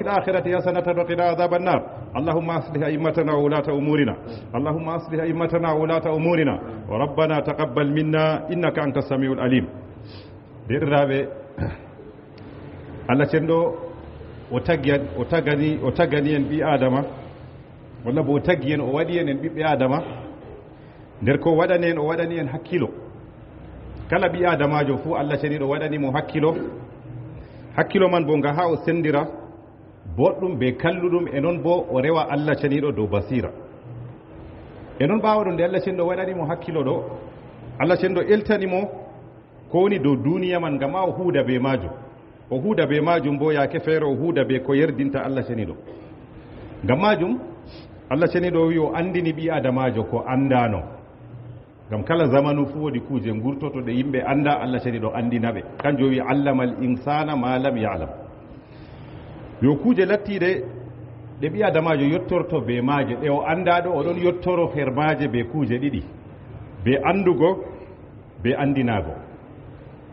الآخرة حسنة وقنا عذاب النار اللهم أصلح أئمتنا وولاة أمورنا اللهم أصلح أئمتنا وولاة أمورنا وربنا تقبل منا إنك أنت السميع العليم derraɓe Allah cenɗo o tagani en ɓi adama walla bo o taggi en o waɗi en ɓiɓɓe adama nder ko waɗani en o waɗani en hakkilo kala ɓi adamajo fuu Allah ceniɗo waɗanimo hakkilo man bo nga ha o sendira boɗɗum be kalluɗum e noon bo o rewa Allah ceniɗo dow basira e noon ɓawa ɗo nde Allah ceniɗo waɗanimo hakkilo ɗo Allah ceniɗo eltanimo ko woni dow duniya man ngam o huuda be majum bo yaake feere o huuda be ko yerdinta Allah ceniɗo ngam majum Allah ceniɗo wi o andini ɓi adamajo ko andano ngam kala zamanu fu wodi kuje gurtoto ɗe yimɓe anda Allah ceniɗo andinaɓe kanjum wi allama al insana ma lam ya'lam yo kuje lattiɗe ɗe ɓi adamajo yettorto be maje ɗe o andaɗo oɗon yettoro hermaje be kuje ɗiɗi be andugo be andinago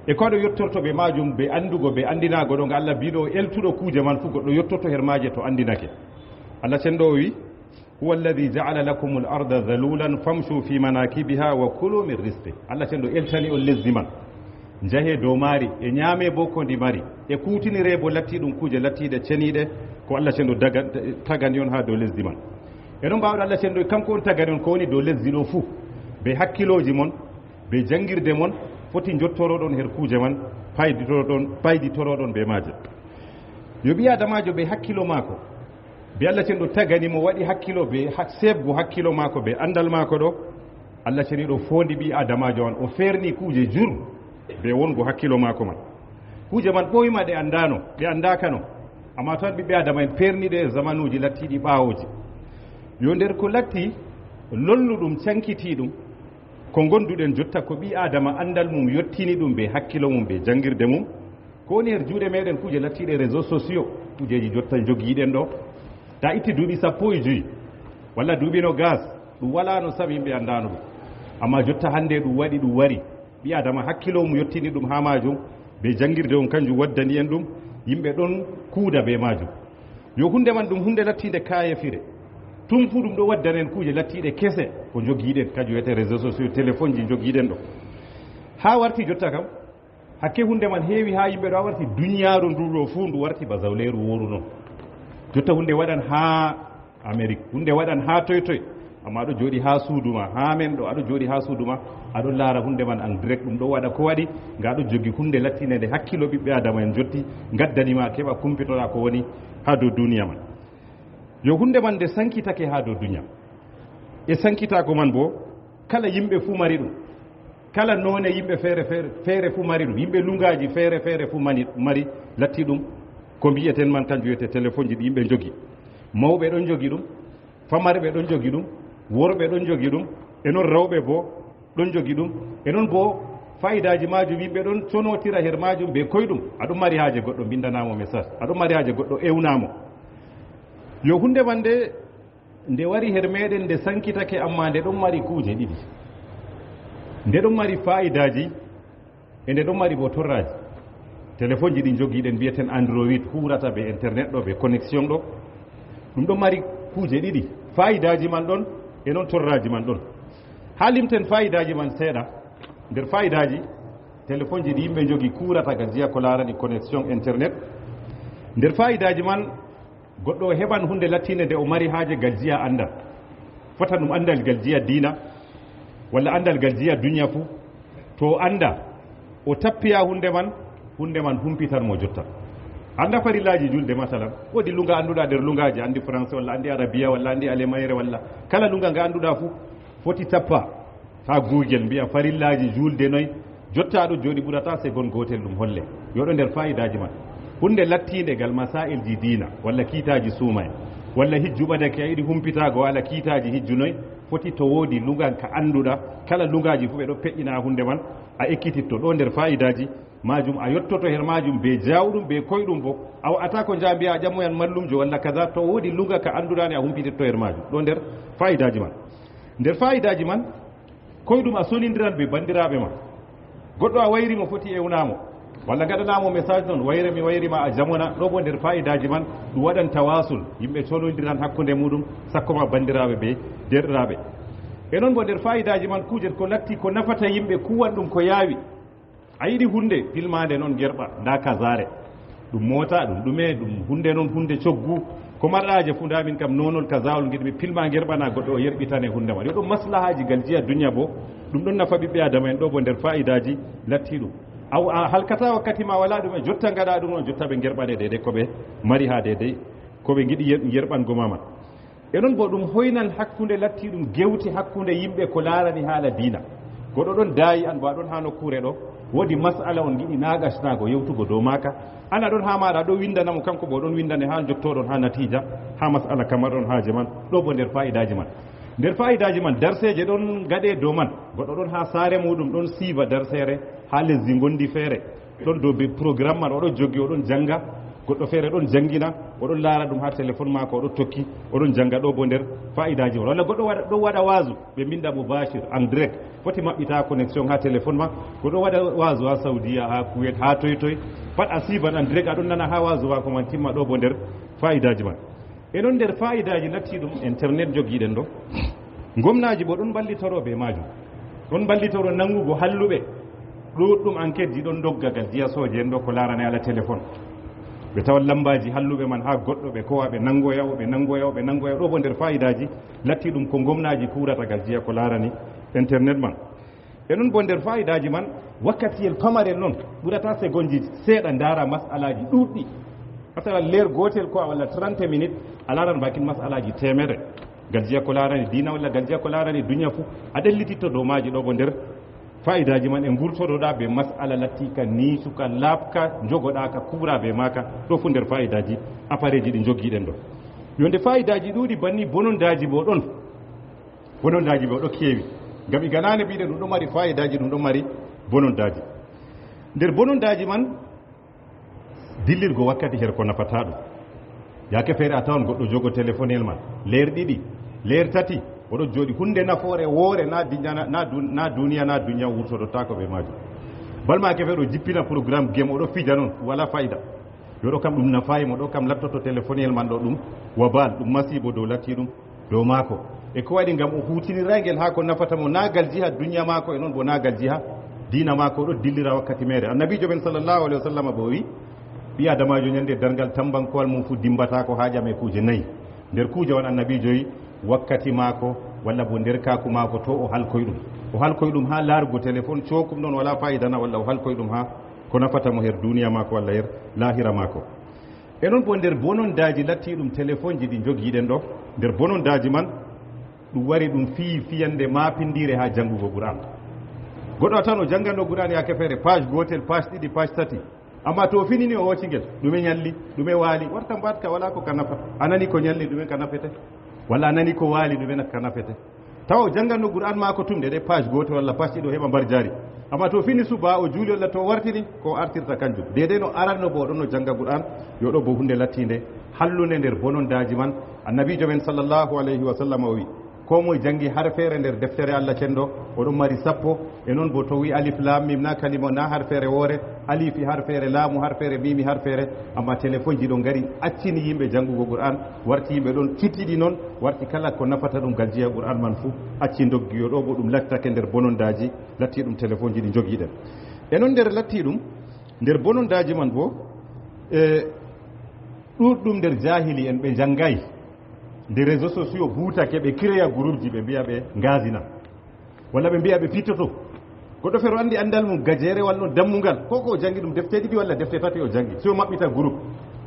e ko ɗo yettorto be majum be andugo be andinago ɗo nga Allah mbiɗo eltuɗo kuje man fu goɗɗo yettorto hermaje to andinake Allah cenɗo wi huwa alladhi ja'ala lakum al-arda dhalulan famshu fi manakibiha wa kulu min rizqi Allah cenɗo eltani on lesdi man jahe dow maari e ñaame bo ko ndi mari e kuutinire bo latti ɗum kuje lattiɗe ceniɗe ko Allah cenɗo tagani on ha dow lesdi man e ɗon mbawɗo Allah cenɗo kanko on tagani on ko woni dow lesdi ɗo fuu be hakkiloji mon be jangirde mon foti jottoroɗon her kuje man payditoroɗon be maje yo ɓi adamajo be hakkilo maako be Allah cenɗo tagani mo waɗi hakkilo be sebgo hakkilo maako be andal maako ɗo Allah ceniɗo fondi ɓi adamajo on o ferni kuje jur be wongo hakkilo maako man kuje man ɓoyma ɗe andakano amma tan ɓiɓɓe adama en perniɗe e zamanuji lattiɗi ɓawoji yo nder ko latti lolluɗum cankitiɗum ko gonduɗen jotta ko ɓi adama andal mum yettini ɗum be hakkilo mum be jangirde mum ko woni her juuɗe meɗen kuje lattiɗe réseaux sociaux kujeji jotta jogiɗen ɗo ta itti duuɓi 15 walla duuɓi no gas ɗum wala no sabi yimɓe andano ɗum amma jotta hande ɗum waɗi ɗum wari ɓi adama hakkilo mum yettini ɗum ha majum be jangirde on kanjum waddani en ɗum yimɓe ɗon kuuda be majum yo hunde man ɗum hunde lattide kayefire tum fu ɗum ɗo waddanen kuje lattiɗe kese ko jogiɗen kanjum wiyete réseaux sociaux téléphone ji jogiɗen ɗo ha warti jotta kam hakke hunde man heewi ha yimɓe ɗo ha warti duniyaru ndu ɗo fu ndu warti ba zawleru woru noon jotta hunde waɗan ha Amérique hunde waɗan ha toy amma aɗo jooɗi ha suuduma ha men ɗo aɗo jooɗi ha suuduma aɗo laara hunde man en direct ɗum ɗo waɗa ko waɗi nga aɗo jogi hunde lattinde nde hakkilo ɓiɓɓe adama en jotti gaddanima keɓa kumpitoɗa ko woni ha dow duniya man yo hunde man nde sankitake ha dow duniya e sankitako man bo kala yimɓe fuu mari ɗum kala noone yimɓe feere fuu mari ɗum yimɓe lungaji feere fuu mari latti ɗum ko mbiyeten man kanjum wiyete téléphone ji ɗi yimɓe jogi mawɓe ɗon jogi ɗum famarɓe ɗon jogi ɗum worɓe ɗon jogi ɗum e noon rewɓe bo ɗon jogi ɗum e noon bo fayidaji majum yimɓe ɗon conotira her majum be koyɗum aɗum mari haaje goɗɗo bindanamo message aɗum mari haaje goɗɗo ewnamo yo hunde man nde wari her meɗen nde sankitake amma nde ɗon mari kuje ɗiɗi nde ɗon mari fayidaji e nde ɗon mari bo torraji téléphone ji ɗi jogiɗen mbiyeten android hurata be internet ɗo be connexion ɗo ɗum ɗon mari kuje ɗiɗi fayidaji man ɗon e noon torraji man ɗon ha limten fayidaji man seeɗa nder fayidaji téléphone ji ɗi yimɓe jogi kurata ga jiya ko larani connexion internet nder fayidaji man goɗɗo o heɓan hunde lattinde nde o mari haaje gal jiya andal fota ɗum andal gal jiya diina walla andal gal jiya duniya fuu to o anda o tappiya hunde man humpitan mo jotta anda farillaji julde masalan woodi lunga annduɗa nder lungaji andi français walla andi arabia walla andi alémayre walla kala lunga nga annduɗa fuu foti tappa ha google mbiya farillaji julde noyi jotta aɗo jooɗi ɓurata segon gotel ɗum holle yoɗo nder fayidaji man hunde lattinde gal masail ji diina walla kiitaji suumay walla hijju ɓadake a yiɗi humpitago walla kiitaji hijju noyi foti to woodi lungan ka annduɗa kala lungaji fu ɓe ɗo peƴƴina hunde man a ekkititto ɗo nder fayidaji majum a yottoto her majum be jawɗum be koyɗum bo a wa'ata ko jaa mbiya jammoyan mallumjo walla kaza to woodi lunga ka annduɗani a humpititto her majum ɗo nder fayidaji man nder fayidaji man koyɗum a sonindiran be bandiraɓe ma goɗɗo a wayrimo foti ewnamo walla gaɗanamo message noon wayre mi wayrima a jamona ɗo bo nder fayidaji man ɗum waɗan tawasul yimɓe conodiran hakkude muɗum sakkoma bandiraɓe ɓe derɗiraɓe e noon bo nder fayidaji man kuje ko latti ko nafata yimɓe kuwan ɗum ko yaawi a yiɗi hunde filmade noon gerɓa nda kasare ɗum mota ɗum ɗume ɗum hunde noon hunde coggu ko marɗaje fu ndamin kam nonol kasawol giɗimi pilma gerɓana goɗɗo o yerɓitane hunde ma yo ɗum maslahaji gal jiya duniya bo ɗum ɗon nafa ɓiɓɓe adama en ɗo bo nder fayidaji latti ɗum a halkata wakkati ma wala ɗum e jotta gaɗa ɗum on jotta ɓe gerɓane deydey koɓe mari ha deydey koɓe giɗi yerɓango mama e noon bo ɗum hoynan hakkude latti ɗum gewti hakkude yimɓe ko larani haala diina goɗo ɗon daayi an bo aɗon ha nokkure ɗo woodi masala on giɗi nagasnago yewtugo dow maka ana ɗon ha maɗa ɗo windanamo kanko bo ɗon windane ha jottoɗon ha natija ha masala kamarɗon haaje man ɗo bo nder fayidaji man nder fayidaji man darseje ɗon gaɗe dow man goɗɗo ɗon ha saare muɗum ɗon siiva darsere ha lesdi gondi feere ɗon dow programme man oɗon joggi oɗon janga goɗɗo feere ɗon jangina oɗon laara ɗum ha téléphone mako oɗon tokki oɗon janga ɗo bo nder fayidaji on walla goɗɗo ɗon waɗa wasu ɓe mbinda mobashir en direct foti maɓɓita connexion ha téléphone ma goɗɗo waɗa wasu ha saudia ha kuwet ha toye toye pat a siban en direct aɗon nana ha wasu mako man timma ɗo bo nder fayidaji man e noon nder fayidaji latti ɗum internet jogiɗen ɗo gomnaji bo ɗon ballitoro be majum ɗon ballitoro nangugo halluɓe ɗuɗɗum enquête ji ɗon doggagal jiya soje en ɗo ko larane ala téléphone ɓe tawa lambaji halluɓe man ha goɗɗo ɓe kowa ɓe nangoyawo ɓe nangoyawo ɓe nangoyawo ɗo bo nder fayidaji latti ɗum ko gomnaji kuratagal jiya ko larani internet man e noon bo nder fayidaji man wakkatiyel pamarel noon ɓurata segonji seeɗa dara masalaji ɗuɗɗi masalan leer gotel ko walla 30 minutes a laran bakin masalaji temere gal jiya ko larani dina walla gal jiya ko larani duniya fou a ɗellititto dow maji ɗo bo nder fayidaji man e gurtoɗoɗa be masala lattika niisuka laabka jogoɗaka kuura be maka ɗo fu nder fayidaji appareil ji ɗi joggiɗen ɗo yonde fayidaji ɗuuɗi banni bonondaji bo ɗon bonondaji bo ɗo keewi gam iganane mbiɗen ɗum ɗo mari fayidaji ɗum ɗo mari bonondaji nder bonondaji man dillirgo wakkati her ko nafata ɗum yake feere a tawan goɗɗo jogo téléphonel man leer ɗiɗi leer tati oɗo jooɗi hunde nafoore woore na duniya na duniya wurtoɗotako ɓe majum balmake feere o jippina programme game oɗo fija noon wala fayida yoɗo kam ɗum nafayimo ɗo kam lattoto téléphonel man ɗo ɗum wabal ɗum masibo dow latti ɗum dow maako e ko waɗi gam o hutiniragel ha ko nafatamo nagal jiha duniya maako e noon bo nagal jiha dina maako oɗo dillira wakkati mere annabijo men sallllahu alayhi wa sallam bo wi ɓi adamajo ñande dargal tambankowal mum fu dimbata ko haajame kuuje nayyi nder kuuje won annabijo wi wakkati maako walla bo nder kaku maako to o halkoy ɗum ha laargo téléphone cokum ɗon wala fayidana walla o halkoy ɗum ha ko nafatamo her duniya maako walla her lahira maako e noon bo nder bonondaji latti ɗum téléphone ji ɗi jogiɗen ɗo nder bonondaji man ɗum wari ɗum fiyande mapindire ha janngugo qur'an goɗɗo tan o jangganɗo qur'an yake feere page gotel page ɗiɗi page tati amma to finini o woccigel ɗume ñalli ɗume waali warta mbatka wala ko ka nafa a nani ko ñalli ɗume ka nafete walla a nani ko waali ɗume ka nafete tawa o jangganno qur'an maako tumde ɗe page gotel walla page ɗiɗi o heɓa mbar jaari amma to fini suba o juuli walla to wartini ko artirta kanjum deydey no aranno bo oɗon no jangga qur'an yo ɗo bo hunde lattinde hallunde nder bonondaji man annabijo men sallllahu alayhi wa sallam o wi ko moye jangi har feere nder deftere Allah cenɗo oɗon mari 10 e noon bo to wi alif lam mim na kalima na har feere woore alifi har feere laamu har feere mimi har feere amma téléphone ji ɗo ngari accini yimɓe janngugo qur'an warti yimɓe ɗon cutiɗi noon warti kala ko nafata ɗum gal jiya qur'an man fou acci doggiyo ɗo bo ɗum lattake nder bonondaji latti ɗum téléphone ji ɗi jogiɗen e noon nder latti ɗum nder bonondaji man bo ɗuɗɗum nder jahili en ɓe janggayi nde réseaux sociaux buutake ɓe créa groupe ji ɓe mbiya ɓe ngasina walla ɓe mbiya ɓe pittoto goɗɗo feere o anndi anndal mum gajere walla dammugal ko o jangi ɗum defte ɗiɗi walla defte tati o jangi si o maɓɓita groupe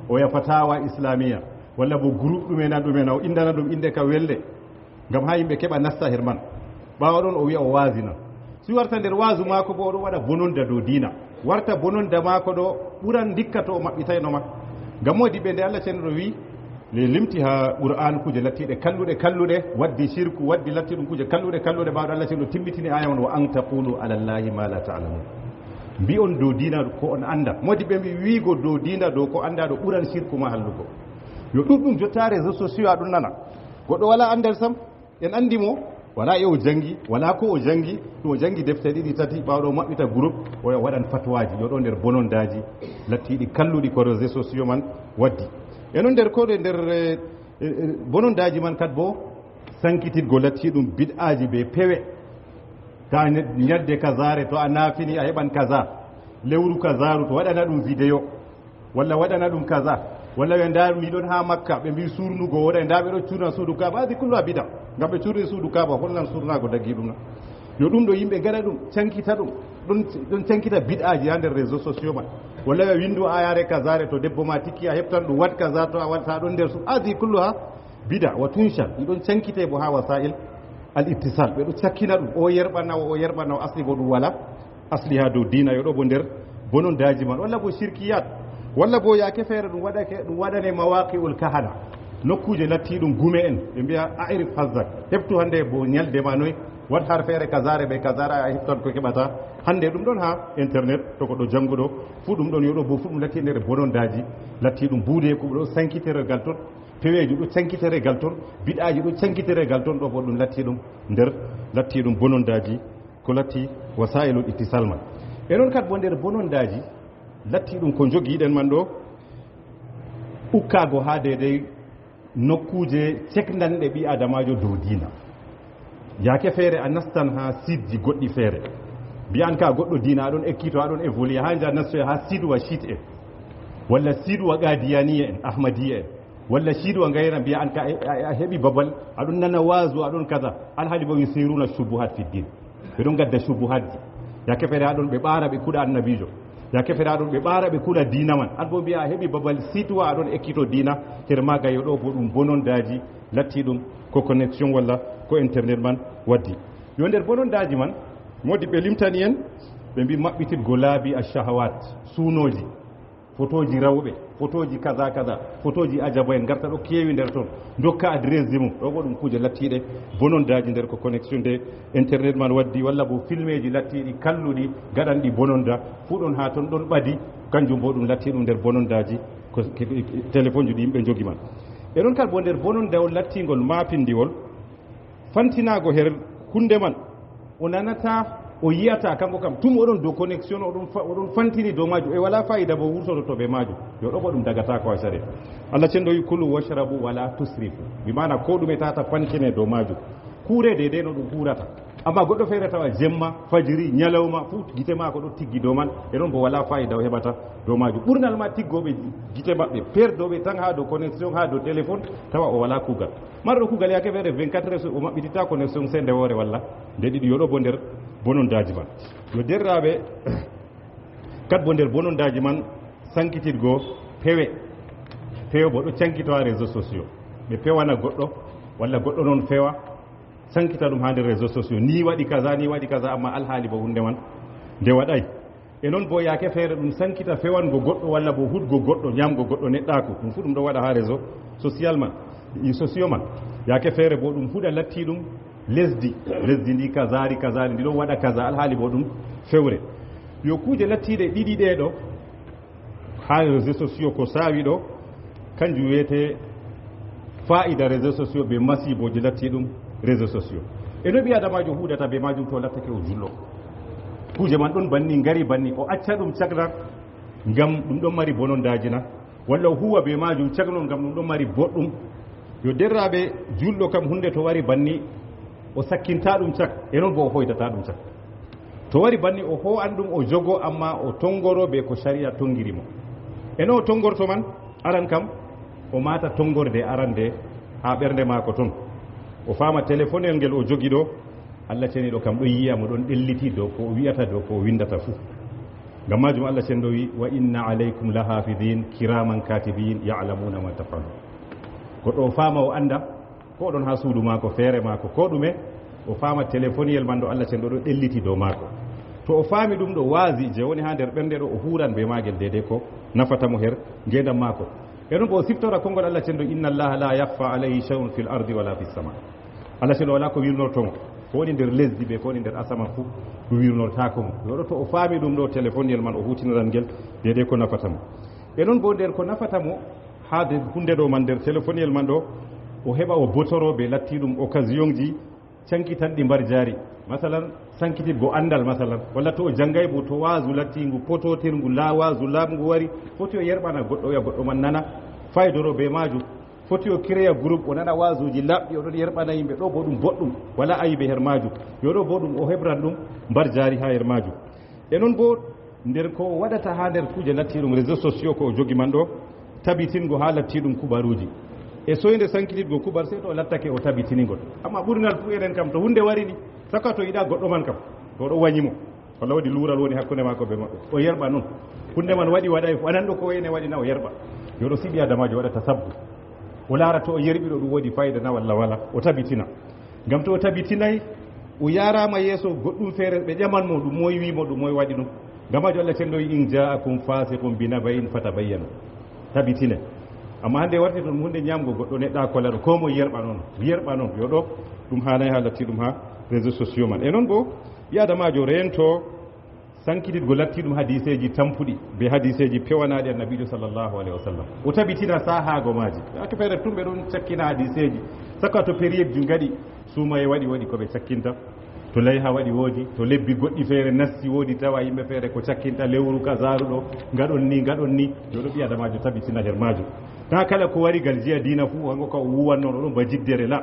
o yaha fatawa islamia walla bo groupe ɗumena o indana ɗum inde ka welde ngam ha yimɓe keɓa nasta her man ɓawa ɗon o wiya o wasina si warta nder wasu maako bo oɗon waɗa bononda dow dina warta bononda maako ɗo ɓuran dikka to o maɓɓitaynoma ngam modi ɓe nde Allah cenɗo wi le limti ha qur'an kuje lattiɗe kalluɗe waddi shirku waddi latti ɗum kuje kalluɗe ɓaɗo Allah cenɗo timmitini aya on wa an taqulu ala llahi ma la ta'lamun mbi on dow dina ko on anda modi ɓe mbi wiigo dow dina dow ko anda ɗo ɓuran shirku ma hallugo yo ɗuɗɗum jotta réseaux sociaux aɗum nana goɗɗo wala andal sam en andi mo wala e o jangi wala ko o jangi to o jangi defte ɗiɗi tati ɓawɗo maɓɓita groupe o waɗan fatwaji yo ɗo nder bonondaji lattiɗi kalluɗi ko réseaux sociaux man waddi e noon nder koɗe nder bonondaji man kat bo sankititgo lattiɗum bid'aji ɓe pewe ta ñadde kasare to a naafini a heɓan kaza lewru kazaru to waɗana ɗum vidéo walla waɗana ɗum kaza walla ɓe nda miɗon ha makka ɓe mbi surnugo woɗa nda ɓe ɗo curna suudu kaba adi kullu a bida ngam ɓe curni suudu kaba hollan surnago daggi ɗum na yo ɗum ɗo yimɓe gaɗa ɗum cankita ɗum ɗon cankita bid'aji ha nder réseaux sociaux man walla ɓe windu ayare kasare to debbo ma tikki a heɓtan ɗum wat kaza to a watta ɗon nder adi kullu ha bida wa tunshal ɗiɗon cankite bo ha wasa'il al ittisal ɓe ɗo cakkina ɗum o yerɓanawo o yerɓanawo asli bo ɗum wala asli ha dow dina yo ɗo bo nder bonondaji man walla bo shirkiyat walla bo yaake feere ɗum waɗane mawaqi'ul kahana nokkuje lattiɗum gume en ɓe mbiya arif hazzak heɓtu hande bo ñalde ma noy wat har feere kasare ɓe kasare a heftan ko keɓata hande ɗum ɗon ha internet to ko ɗo jannguɗo fuu ɗum ɗon yoɗo bo fuu ɗum latti nder bonondaji lattiɗum buudeku ɗo sankiteregal toon peweji ɗo cankiteregal toon biɗaji ɗo cankiteregal toon ɗo bo ɗum lattiɗum nder lattiɗum bonondaji ko latti wasailul ittisal man e noon kat bo nder bonondaji latti ɗum ko jogiiɗen man ɗo ukkago ha dedey nokkuje cekdanɗe ɓi adamajo dow diina yaake feere a nastan ha sitji goɗɗi feere mbiyan ka goɗɗo diina aɗon ekkito aɗon évolué ha ja nastoye ha sidwa chit en walla sidwa qadiyaniya en ahmadiya en walla sidwa gayna mbiya an ka a heɓi babal aɗon nana wasu aɗon kaza alhaali bo yusiruna subuhat fi din ɓeɗon gadda subuhatji yaake feere aɗon ɓe ɓaara ɓe kuɗa annabijo yaake feere aɗon ɓe ɓaara ɓe kuɗa diina man an bo mbiya a heɓi babal sitwa aɗon ekkito diina tere maga yo ɗo bo ɗum bonondaji latti ɗum ko connexion walla ko internet man waddi yo nder bonondaji man modi ɓe limtani en ɓe mbi maɓɓitirgo laabi a shahawat suunoji photoji rawɓe photoji kaza kaza photoji ajabo en garta ɗo keewi nder toon dokka adresse ji mum ɗo bo ɗum kuje lattiɗe bonondaji nder ko connexion de internet man waddi walla bo filmeji lattiɗi kalluɗi gaɗanɗi bononda fuu ɗon ha toon ɗon ɓadi kanjum bo ɗum latti ɗum nder bonondaji ko téléphone ji ɗi yimɓe jogi man e ɗon kal bo nder bonondawol lattingol mapindiwol fantinago her hunde man o nanata o yiyata kanko kam tum oɗon dow connexion oɗon fantini dow majum e wala fayida bo wurtoto to ɓe majum yo ɗo bo ɗum dagata ko asare allah cenɗo wi kulu washrabu wala tusrifu bimana ko ɗume tata fankine dow majum kuurede de no ɗum huurata amma goɗɗo feere tawa jemma fajiri ñalawma fuu gite ma ko ɗo tiggi dow man e ɗon bo wala fayida o heɓata dow majum ɓurnal ma tiggoɓe gite maɓɓe perdoɓe tan ha dow connexion ha dow téléphone tawa o wala kuugal marɗo kuugal yake feere 24 heures o maɓɓitita connexion se nde woore walla nde ɗiɗi yoɗo bo nder bonondaji man yo derraɓe kat bo nder bonondaji man sankitirgo pewe bo ɗo cankito ha réseaux sociaux ɓe pewana goɗɗo walla goɗɗo noon fewa sankita ɗum ha nder réseaux sociaux ni waɗi kaza amma alhaali bo hunde man nde waɗay e noon bo yaake feere ɗum sankita fewango goɗɗo walla bo hutgo goɗɗo ñamgo goɗɗo neɗɗaku ɗum fu ɗum ɗo waɗa ha réseau social man sociaux man yaake feere bo ɗum huɗa latti ɗum lesdi ndi kazari ndi ɗon waɗa kaza alhaali bo ɗum fewre yo kuje lattiɗe ɗiɗi ɗe ɗo ha réseaux sociaux ko sawi ɗo kanjum wiyete fa'ida réseaux sociaux ɓe masiboji latti ɗum réseaux sociaux e no ɓi adamajo huudata be majum to lattake o jullo kuje man ɗon banni ngari banni o acca ɗum cagna ngam ɗum ɗon mari bonondaji na walla huwa be majum cagnon ngam ɗum ɗon mari boɗɗum yo derraɓe julɗo kam hunde to wari banni o sakkinta ɗum cak e noon bo o hoytata ɗum cak to wari banni o ho an ɗum o jogo amma o tongoro be ko sharia tongirimo e no o tongorto man aran kam o mata tongorde arande ha ɓernde mako toon o fama téléphone el ngel o jogi ɗo allah ceni ɗo kam ɗo yiyamo ɗon ɗelliti dow ko o wiyata dow ko o windata fuu ngam majum allah cen ɗo wi wa inna aleykum la hafidin kiraman katibin yalamuna ma tafalun goɗɗo o fama o anda ko ɗon ha suudu mako feere mako ko ɗume o fama téléphone yel man ɗo allah cen ɗo ɗo ɗelliti dow mako to o faami ɗum ɗo waasi je woni ha nder ɓernde ɗo o huran be magel dede ko nafatamo her ngendam mako e ɗon bo o siftora konngol allah cen ɗo inna allaha la yahfa alayhi shay'un fil ardi wala fis sama allah cen ɗo wala ko wirnortomo ko woni nder lesdi ɓe ko woni nder asaman fuu ɗum wirnortako mo yoɗo to o faami ɗum ɗo téléphone yel man o hutiniran ngel dede ko nafatamo e ɗon bo nder ko nafatamo ha hunde ɗo man nder téléphone yel man ɗo o heɓa o botoro ɓe latti ɗum occasion ji cankitanɗi mbar jaari masalan sankititgo andal masalan walla to o janngay bo to waasu lattingu pototirngu waasu laamngu wari foti o yerɓana goɗɗo wiya goɗɗo man nana faydoro be majum foti o créa groupe o nana wasuji laɓɗi oɗon yerɓana yimɓe ɗo bo ɗum boɗɗum wala ayiɓe her majum yoɗo bo ɗum o heɓran ɗum mbar jaari ha her majum e noon bo nder ko o waɗata ha nder kuje lattiɗum réseau sociaux ko o jogi man ɗo tabitingo ha lattiɗum kubaruji e soyde sankititgo kubar sey to o lattake o tabitinigol amma ɓurngal fu enen kam to hunde wari ni saka to yiɗa goɗɗo man kam to ɗo wañimo walla waɗi luural woni hakkunde mako be maɓɓe o yerɓa noon hunde man waɗi waɗay ananɗo ko wayne waɗina o yerɓa yoɗo siɓi adamajo waɗata sabbu o laara to o yerɓi ɗo ɗum woodi fayida na walla wala o tabitina ngam to o tabitinayi o yarama yeeso goɗɗum feere ɓe ƴamanmo ɗum moy wimo ɗum moy waɗi ɗum ngamajo Allah cenɗo in ja'akum fasiqun binabayin fatabayyanu tabitine amma hande warti ɗum hunde ñamgo goɗɗo neɗɗa kolaɗo ko mo yerɓa noon yoɗo ɗum hanayi ha latti ɗum ha réseau sociaux man e noon bo yadamajo rento sankititgo latti ɗum hadiseji tampuɗi be hadiseji pewanaɗi annabijo sallllahu alayhi wa sallam o tabitina sahago maji ake feere tumɓe ɗum cakkina hadiseji saka to période ji gaɗi suumaye waɗi koɓe cakkinta to layha waɗi woodi to lebbi goɗɗi feere nasti woodi tawa yimɓe feere ko cakkinta lewru ka zaruɗo gaɗon ni yoɗo ɓi adamajo tabitina her majum ta kala ko wari gal jiya dina fuu hango ka o wuwanno ɗo ɗum ba jiddere la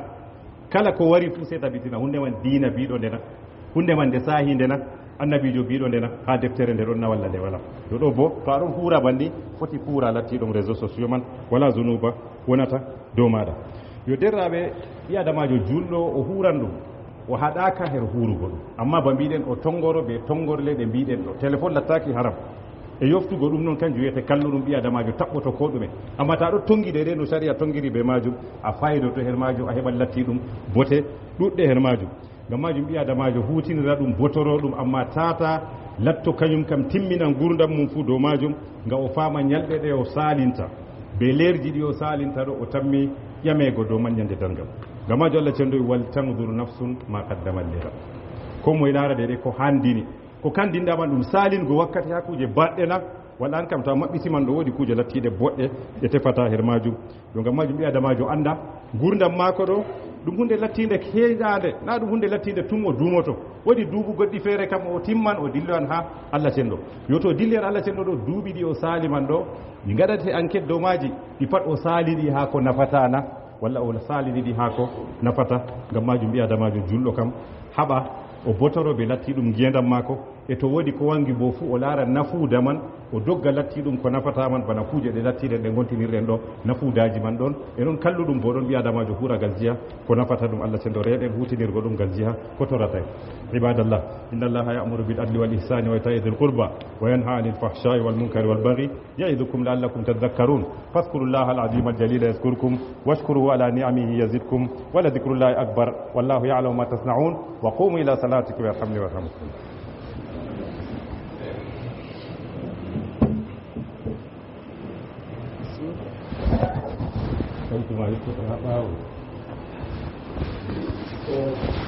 kala ko wari fuu sey tabitina hunde man dina biɗo ndena hunde man nde saahi ndena annabijo biɗo ndena ha deftere nde ɗon na walla nde wala yo ɗo bo to aɗon huura banni foti huura latti ɗum réseau sociaux man wala zunuba wonata dow maɗa yo derraɓe ɓi adamajo julɗo o huran ɗum o haɗaka her hurugo ɗum amma ba mbiɗen o tongoro ɓe tongorle ɗe mbiɗen ɗo téléphone lattaki haram e yoftugo ɗum noon kanjum wiyete kalluɗum ɓi adamajo taɓɓoto ko ɗume amma ta ɗo tongiɗe ɗe no saria tongiri be majum a faydoto her majum a heɓat latti ɗum bote ɗuɗɗe her majum ngam majum ɓi adamajo hutinira ɗum botoro ɗum amma tata latto kañum kam timminan gurdam mum fuu dow majum ngam o fama ñalɗe ɗe o salinta be lerji ɗi o salinta ɗo o tammi ƴamego dow maññande dargam ngam majum Allah cendoy wal tandur nafsun ma qaddamat li ghad ko moye larade ɗe ko handini ko kandinɗaman ɗum salingo wakkati ha kuje baɗɗe na walla an kam ta maɓɓitiman ɗo woodi kuje lattiɗe boɗɗe ɗe tefata her majum ɗo ngam majum ɓi adamajo anda gurdam mako ɗo ɗum hunde lattinde heeƴade na ɗum hunde lattinde tum o duumoto woodi duuɓu goɗɗi feere kam o timman o dilloyan ha Allah cenɗo yo to dilli han Allah cenɗo ɗo duuɓi ɗi o saliman ɗo ɗi gaɗate enquête dow maji ɗi pat o saliɗi ha ko nafatana walla o saliɗi ɗi ha ko nafata ngam majum ɓi adamajo julɗo kam haɓa o botoro ɓe latti ɗum ngendam mako e to woodi ko wangi bo fuu o laara nafuuda man o dogga latti ɗum ko nafata man bana kuuje ɗe lattiɗen ɗe gontinirɗen ɗo nafuudaji man ɗon e noon kalluɗum bo ɗon ɓi adamajo huuragal jiya ko nafata ɗum Allah cenɗo reeɗen hutinirgo ɗum gal jiha ko torata ibadallah inna allaha ya'muru bil adli wal ihsani wa ita'i dhil qurba wa yanha 'anil fahsha'i wal munkari wal baghi ya'idukum la'allakum tadhakkarun fadhkurullaha al 'azima al jalila yadhkurkum washkuruhu ala ni'amihi yazidkum wa la dhikrullahi akbar wallahu ya'lamu ma tasna'un wa qumu ila salatikum yarhamni wa yarhamkum Thank you.